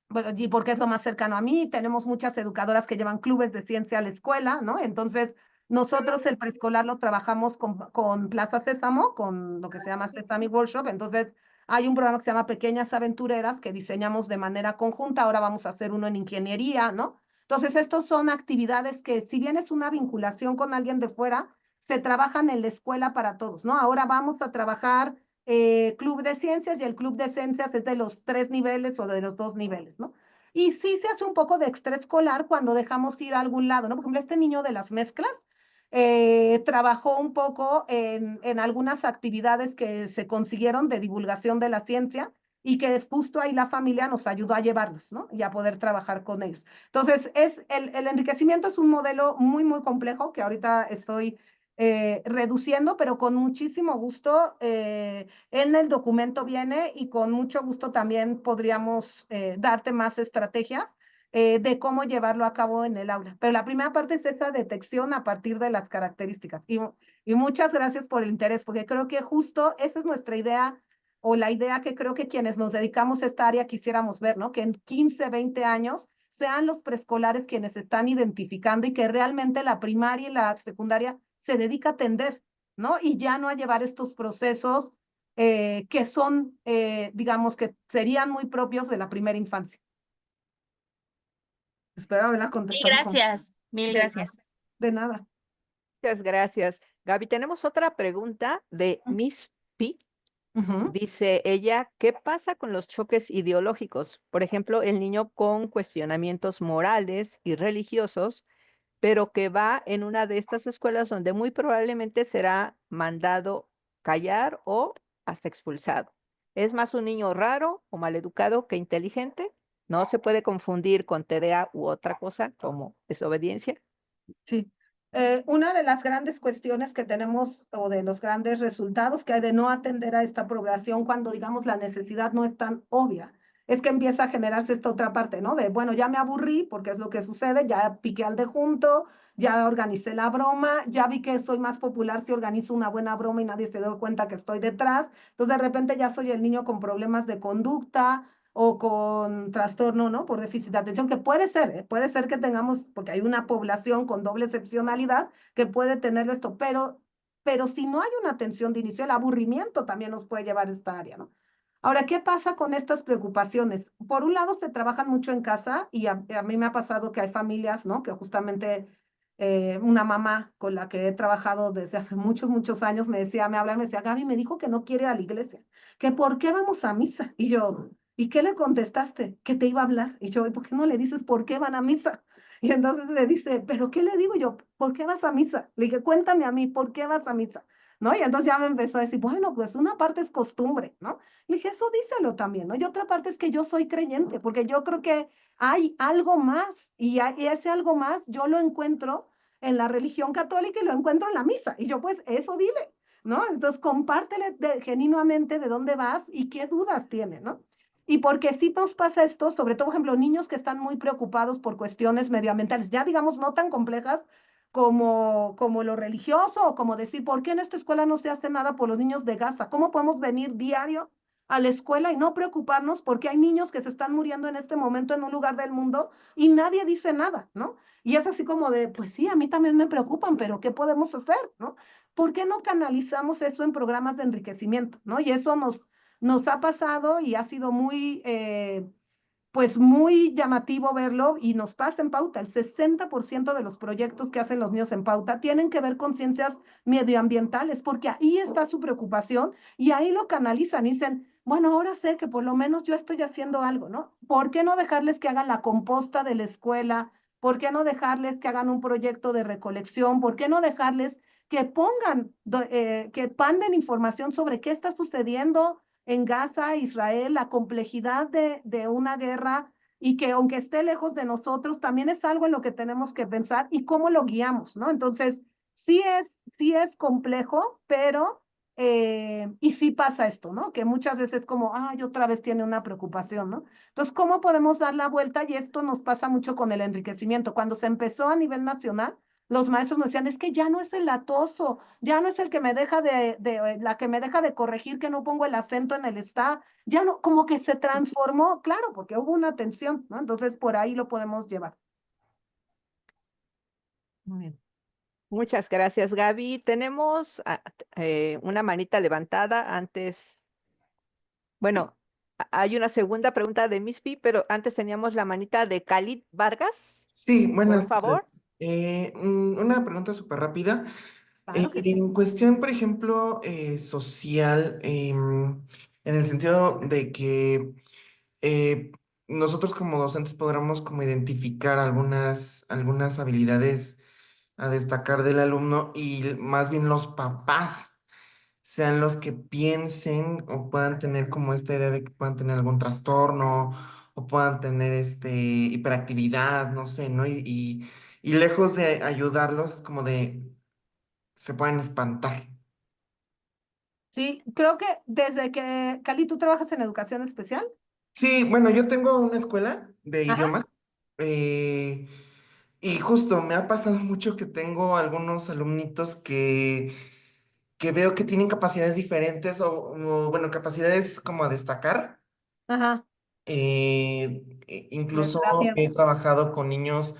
bueno, y porque es lo más cercano a mí, tenemos muchas educadoras que llevan clubes de ciencia a la escuela, ¿no? Entonces, nosotros el preescolar lo trabajamos con Plaza Sésamo, con lo que se llama Sesame Workshop. Entonces, hay un programa que se llama Pequeñas Aventureras que diseñamos de manera conjunta. Ahora vamos a hacer uno en ingeniería, ¿no? Entonces, estos son actividades que, si bien es una vinculación con alguien de fuera, se trabajan en la escuela para todos, ¿no? Ahora vamos a trabajar club de ciencias, y el club de ciencias es de los 3 niveles o de los 2 niveles, ¿no? Y sí se hace un poco de extraescolar cuando dejamos ir a algún lado, ¿no? Por ejemplo, este niño de las mezclas trabajó un poco en algunas actividades que se consiguieron de divulgación de la ciencia y que justo ahí la familia nos ayudó a llevarlos, ¿no? Y a poder trabajar con ellos. Entonces, el enriquecimiento es un modelo muy, muy complejo que ahorita estoy reduciendo, pero con muchísimo gusto en el documento viene, y con mucho gusto también podríamos darte más estrategias de cómo llevarlo a cabo en el aula. Pero la primera parte es esta detección a partir de las características. Y muchas gracias por el interés, porque creo que justo esa es nuestra idea, o la idea que creo que quienes nos dedicamos a esta área quisiéramos ver, ¿no? Que en 15, 20 años sean los preescolares quienes están identificando, y que realmente la primaria y la secundaria se dedica a atender, ¿no? Y ya no a llevar estos procesos que son, digamos, que serían muy propios de la primera infancia. Espero haberla Mil contestado gracias, mil gracias. de nada. Muchas gracias. Gaby, tenemos otra pregunta de Miss P. Ujú. Dice ella, ¿qué pasa con los choques ideológicos? Por ejemplo, el niño con cuestionamientos morales y religiosos, pero que va en una de estas escuelas donde muy probablemente será mandado callar o hasta expulsado. ¿Es más un niño raro o maleducado que inteligente? No se puede confundir con TDA u otra cosa como desobediencia. Sí. Una de las grandes cuestiones que tenemos o de los grandes resultados que hay de no atender a esta población cuando, digamos, la necesidad no es tan obvia, es que empieza a generarse esta otra parte, ¿no? De, bueno, ya me aburrí porque es lo que sucede, ya piqué al de junto, ya organicé la broma, ya vi que soy más popular si organizo una buena broma y nadie se da cuenta que estoy detrás. Entonces, de repente ya soy el niño con problemas de conducta o con trastorno, ¿no? Por déficit de atención, que puede ser que tengamos, porque hay una población con doble excepcionalidad que puede tenerlo esto, pero si no hay una atención de inicio, el aburrimiento también nos puede llevar a esta área, ¿no? Ahora, ¿qué pasa con estas preocupaciones? Por un lado, se trabajan mucho en casa y a mí me ha pasado que hay familias, ¿no? Que justamente una mamá con la que he trabajado desde hace muchos, muchos años me decía, me hablaba y me decía, Gaby me dijo que no quiere ir a la iglesia, que por qué vamos a misa. Y yo, ¿y qué le contestaste? Que te iba a hablar. Y yo, ¿por qué no le dices por qué van a misa? Y entonces me dice, ¿pero qué le digo? Y yo, ¿por qué vas a misa? Le dije, cuéntame a mí, ¿por qué vas a misa? ¿No? Y entonces ya me empezó a decir, bueno, pues una parte es costumbre, ¿no? Le dije, eso díselo también, ¿no? Y otra parte es que yo soy creyente, porque yo creo que hay algo más, y ese algo más yo lo encuentro en la religión católica y lo encuentro en la misa. Y yo, pues, eso dile, ¿no? Entonces, compártele genuinamente de dónde vas y qué dudas tiene, ¿no? Y porque sí nos pasa esto, sobre todo, por ejemplo, niños que están muy preocupados por cuestiones medioambientales, ya digamos no tan complejas como lo religioso o como decir, ¿por qué en esta escuela no se hace nada por los niños de Gaza? ¿Cómo podemos venir diario a la escuela y no preocuparnos porque hay niños que se están muriendo en este momento en un lugar del mundo y nadie dice nada, ¿no? Y es así como de, pues sí, a mí también me preocupan, pero ¿qué podemos hacer, no? ¿Por qué no canalizamos eso en programas de enriquecimiento, no? Y eso nos ha pasado y ha sido muy, pues muy llamativo verlo y nos pasa en Pauta. El 60% de los proyectos que hacen los niños en Pauta tienen que ver con ciencias medioambientales, porque ahí está su preocupación y ahí lo canalizan y dicen, bueno, ahora sé que por lo menos yo estoy haciendo algo, ¿no? ¿Por qué no dejarles que hagan la composta de la escuela? ¿Por qué no dejarles que hagan un proyecto de recolección? ¿Por qué no dejarles que pongan, que panden información sobre qué está sucediendo en Gaza, Israel, la complejidad de una guerra y que aunque esté lejos de nosotros, también es algo en lo que tenemos que pensar y cómo lo guiamos, ¿no? Entonces, sí es complejo, pero, y sí pasa esto, ¿no? Que muchas veces como, ay, otra vez tiene una preocupación, ¿no? Entonces, ¿cómo podemos dar la vuelta? Y esto nos pasa mucho con el enriquecimiento. Cuando se empezó a nivel nacional, los maestros nos decían, es que ya no es el latoso, ya no es el que me deja la que me deja de corregir que no pongo el acento en el está, ya no, como que se transformó, claro, porque hubo una tensión, ¿no? Entonces por ahí lo podemos llevar. Muy bien. Muchas gracias, Gaby. Tenemos una manita levantada antes. Bueno, hay una segunda pregunta de Miss P, pero antes teníamos la manita de Khalid Vargas. Sí, Por buenas favor. tardes. Una pregunta súper rápida. Claro que sí. En cuestión, por ejemplo, social, en el sentido de que eh, nosotros como docentes podamos como identificar algunas habilidades a destacar del alumno y más bien los papás sean los que piensen o puedan tener como esta idea de que puedan tener algún trastorno o puedan tener hiperactividad, no sé, ¿no? Y lejos de ayudarlos, es como de se pueden espantar. Sí, creo que desde que, Cali, ¿tú trabajas en educación especial? Sí, bueno, yo tengo una escuela de Ajá, idiomas eh, y justo me ha pasado mucho que tengo algunos alumnitos que veo que tienen capacidades diferentes bueno, capacidades como a destacar. ajá, me Incluso da he miedo. trabajado con niños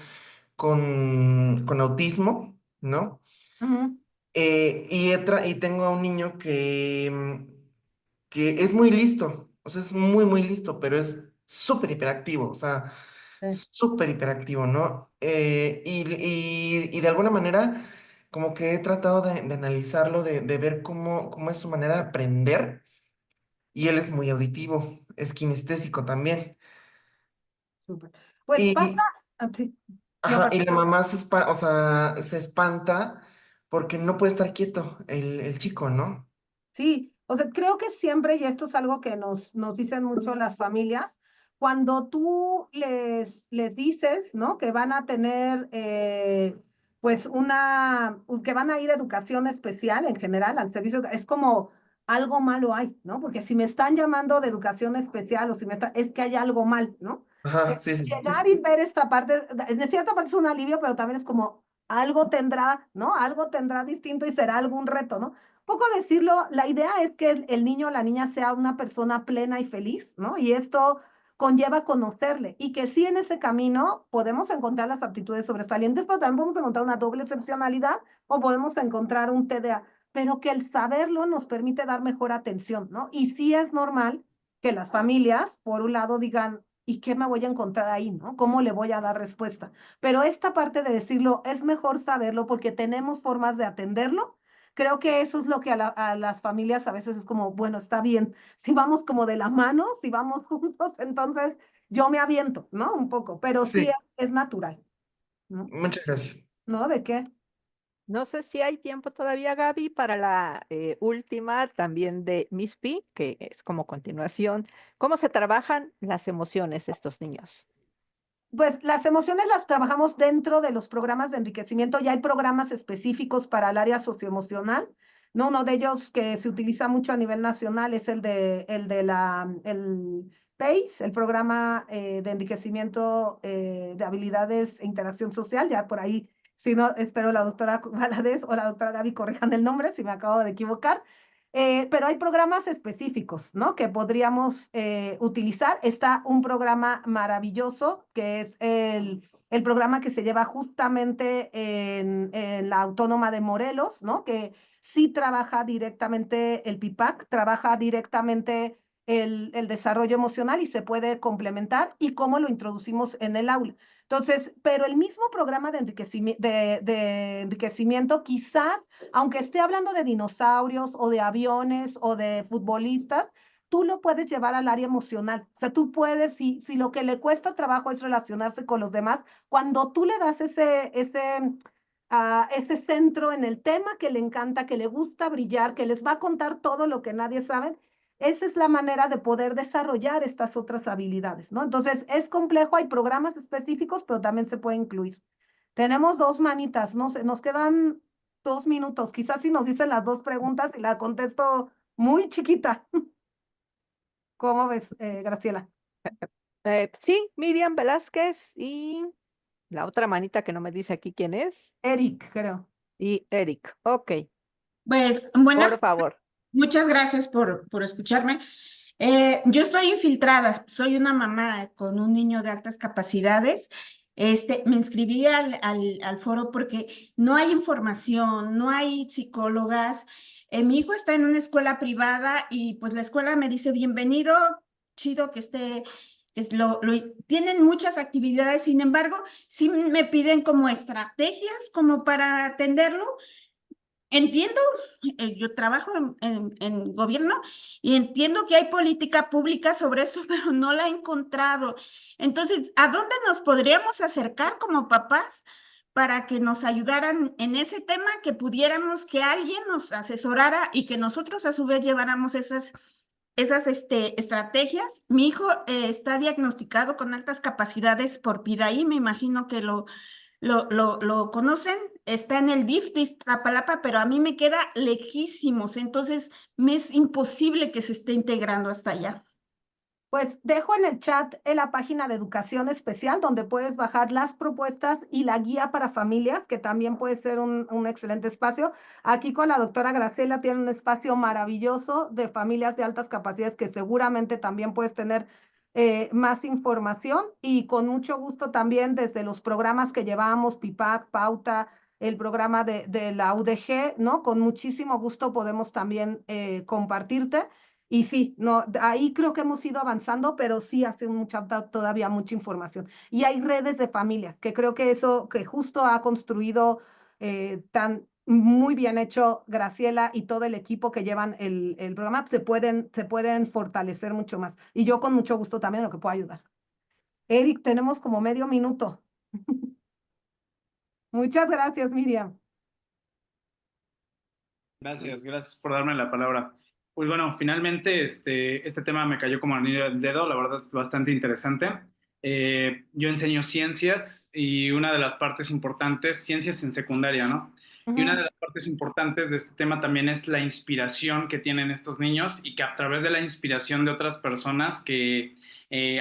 con autismo, ¿no? Ujú, Y tengo a un niño que es muy listo, o sea, es muy, muy listo, pero es súper hiperactivo, o sea, sí. súper hiperactivo, ¿no? Y de alguna manera, como que he tratado de analizarlo, de ver cómo es su manera de aprender, y él es muy auditivo, es kinestésico también. Súper. Pues pasa, Y, sí, no ajá, pasa. y la mamá o sea, se espanta porque no puede estar quieto el chico, ¿no? Sí, O sea, creo que siempre, y esto es algo que nos dicen mucho las familias, cuando tú les dices, ¿no? Que van a tener, pues, que van a ir a educación especial en general, al servicio, es como algo malo hay, ¿no? Porque si me están llamando de educación especial o si es que hay algo mal, ¿no? Ajá, sí, sí, Llegar sí. y ver esta parte, de cierta parte es un alivio, pero también es como algo tendrá, ¿no? Algo tendrá distinto y será algún reto, ¿no? Poco decirlo, la idea es que el niño o la niña sea una persona plena y feliz, ¿no? Y esto conlleva conocerle y que sí en ese camino podemos encontrar las aptitudes sobresalientes, pero también podemos encontrar una doble excepcionalidad o podemos encontrar un TDA, pero que el saberlo nos permite dar mejor atención, ¿no? Y sí es normal que las familias, por un lado, digan, ¿y qué me voy a encontrar ahí, no? ¿Cómo le voy a dar respuesta? Pero esta parte de decirlo, es mejor saberlo porque tenemos formas de atenderlo. Creo que eso es lo que a las familias a veces es como, bueno, está bien, si vamos como de la mano, si vamos juntos, entonces yo me aviento, ¿no? Un poco, pero sí Sí, es natural, ¿no? muchas gracias. ¿No? ¿De qué? No sé si hay tiempo todavía, Gaby, para la última también de Miss P, que es como continuación. ¿Cómo se trabajan las emociones de estos niños? Pues las emociones las trabajamos dentro de los programas de enriquecimiento. Ya hay programas específicos para el área socioemocional, ¿no? Uno de ellos que se utiliza mucho a nivel nacional es el PACE, el programa de enriquecimiento de habilidades e interacción social. Ya por ahí, si no, espero la doctora Valadez o la doctora Gaby corrijan el nombre si me acabo de equivocar. Pero hay programas específicos, ¿no? Que podríamos utilizar. Está un programa maravilloso que es el programa que se lleva justamente en la Autónoma de Morelos, ¿no? Que sí trabaja directamente el PIPAC, trabaja directamente el desarrollo emocional y se puede complementar y cómo lo introducimos en el aula. Entonces, pero el mismo programa de enriquecimiento quizás aunque esté hablando de dinosaurios o de aviones o de futbolistas, tú lo puedes llevar al área emocional. O sea, tú puedes, si lo que le cuesta trabajo es relacionarse con los demás, cuando tú le das ese centro en el tema que le encanta, que le gusta brillar, que les va a contar todo lo que nadie sabe, esa es la manera de poder desarrollar estas otras habilidades, ¿no? Entonces, es complejo, hay programas específicos, pero también se puede incluir. Tenemos dos manitas, no sé, nos quedan 2 minutos. Quizás si nos dicen las dos preguntas y la contesto muy chiquita. ¿Cómo ves, Graciela? Sí, Miriam Velázquez y la otra manita que no me dice aquí quién es, Eric, creo. y Eric. Ok, Pues por favor. muchas gracias por escucharme. Yo estoy infiltrada, soy una mamá con un niño de altas capacidades. Me inscribí al foro porque no hay información, no hay psicólogas. Mi hijo está en una escuela privada y pues la escuela me dice, bienvenido, chido que esté, tienen muchas actividades, sin embargo, sí me piden como estrategias como para atenderlo. Entiendo, yo trabajo en gobierno y entiendo que hay política pública sobre eso, pero no la he encontrado. Entonces, ¿a dónde nos podríamos acercar como papás para que nos ayudaran en ese tema, que pudiéramos, que alguien nos asesorara y que nosotros a su vez lleváramos esas estrategias? Mi hijo está diagnosticado con altas capacidades por PIDAI, me imagino que lo conocen, está en el DIF de Iztapalapa, pero a mí me queda lejísimos, entonces me es imposible que se esté integrando hasta allá. Pues dejo en el chat en la página de educación especial donde puedes bajar las propuestas y la guía para familias, que también puede ser un excelente espacio. Aquí con la doctora Graciela tiene un espacio maravilloso de familias de altas capacidades que seguramente también puedes tener más información y con mucho gusto también desde los programas que llevamos, PIPAC, Pauta, el programa de la UDG, ¿no? Con muchísimo gusto podemos también compartirte. Y sí, no, ahí creo que hemos ido avanzando, pero sí hace todavía mucha información. Y hay redes de familias, que creo que eso que justo ha construido tan muy bien hecho Graciela y todo el equipo que llevan el programa, se pueden fortalecer mucho más. Y yo con mucho gusto también lo que puedo ayudar. Eric, tenemos como medio minuto. Muchas gracias, Miriam. Gracias por darme la palabra. Pues bueno, finalmente este tema me cayó como anillo al dedo, la verdad es bastante interesante. Yo enseño ciencias y una de las partes importantes, ciencias en secundaria, ¿no? Y una de las partes importantes de este tema también es la inspiración que tienen estos niños y que a través de la inspiración de otras personas que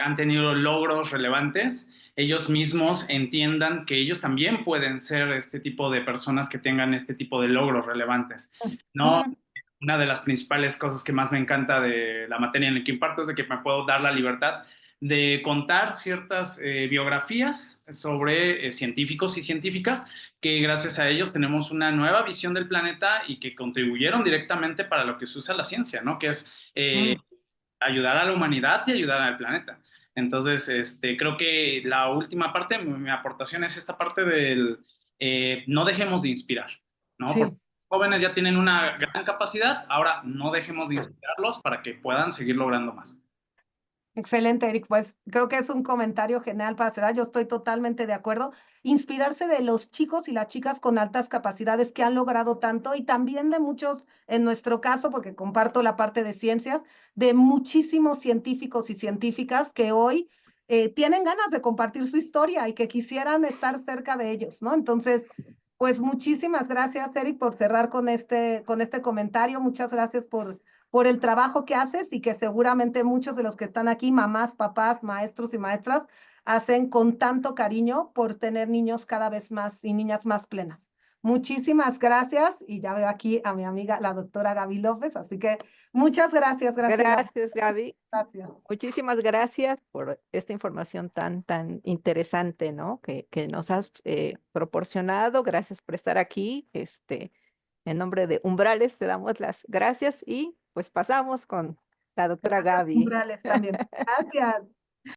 han tenido logros relevantes, ellos mismos entiendan que ellos también pueden ser este tipo de personas que tengan este tipo de logros relevantes. No, Ujú. una de las principales cosas que más me encanta de la materia en la que imparto es de que me puedo dar la libertad de contar ciertas biografías sobre científicos y científicas que gracias a ellos tenemos una nueva visión del planeta y que contribuyeron directamente para lo que se usa la ciencia, ¿no? Que es Mm. ayudar a la humanidad y ayudar al planeta. Entonces, creo que la última parte, mi aportación es esta parte del no dejemos de inspirar, ¿no? Porque Sí. los jóvenes ya tienen una gran capacidad, ahora no dejemos de inspirarlos para que puedan seguir logrando más. Excelente, Eric. Pues creo que es un comentario genial para cerrar. Yo estoy totalmente de acuerdo. Inspirarse de los chicos y las chicas con altas capacidades que han logrado tanto y también de muchos, en nuestro caso, porque comparto la parte de ciencias, de muchísimos científicos y científicas que hoy tienen ganas de compartir su historia y que quisieran estar cerca de ellos, ¿no? Entonces, pues muchísimas gracias, Eric, por cerrar con este comentario. Muchas gracias por el trabajo que haces y que seguramente muchos de los que están aquí, mamás, papás, maestros y maestras, hacen con tanto cariño por tener niños cada vez más y niñas más plenas. Muchísimas gracias y ya veo aquí a mi amiga, la doctora Gaby López, así que muchas gracias, Graciela. Gracias, Gaby. Gracias. Muchísimas gracias por esta información tan interesante, ¿no? Que nos has proporcionado. Gracias por estar aquí. En nombre de Umbrales te damos las gracias y pues pasamos con la doctora Gracias, Gaby. Umbrales también. Gracias.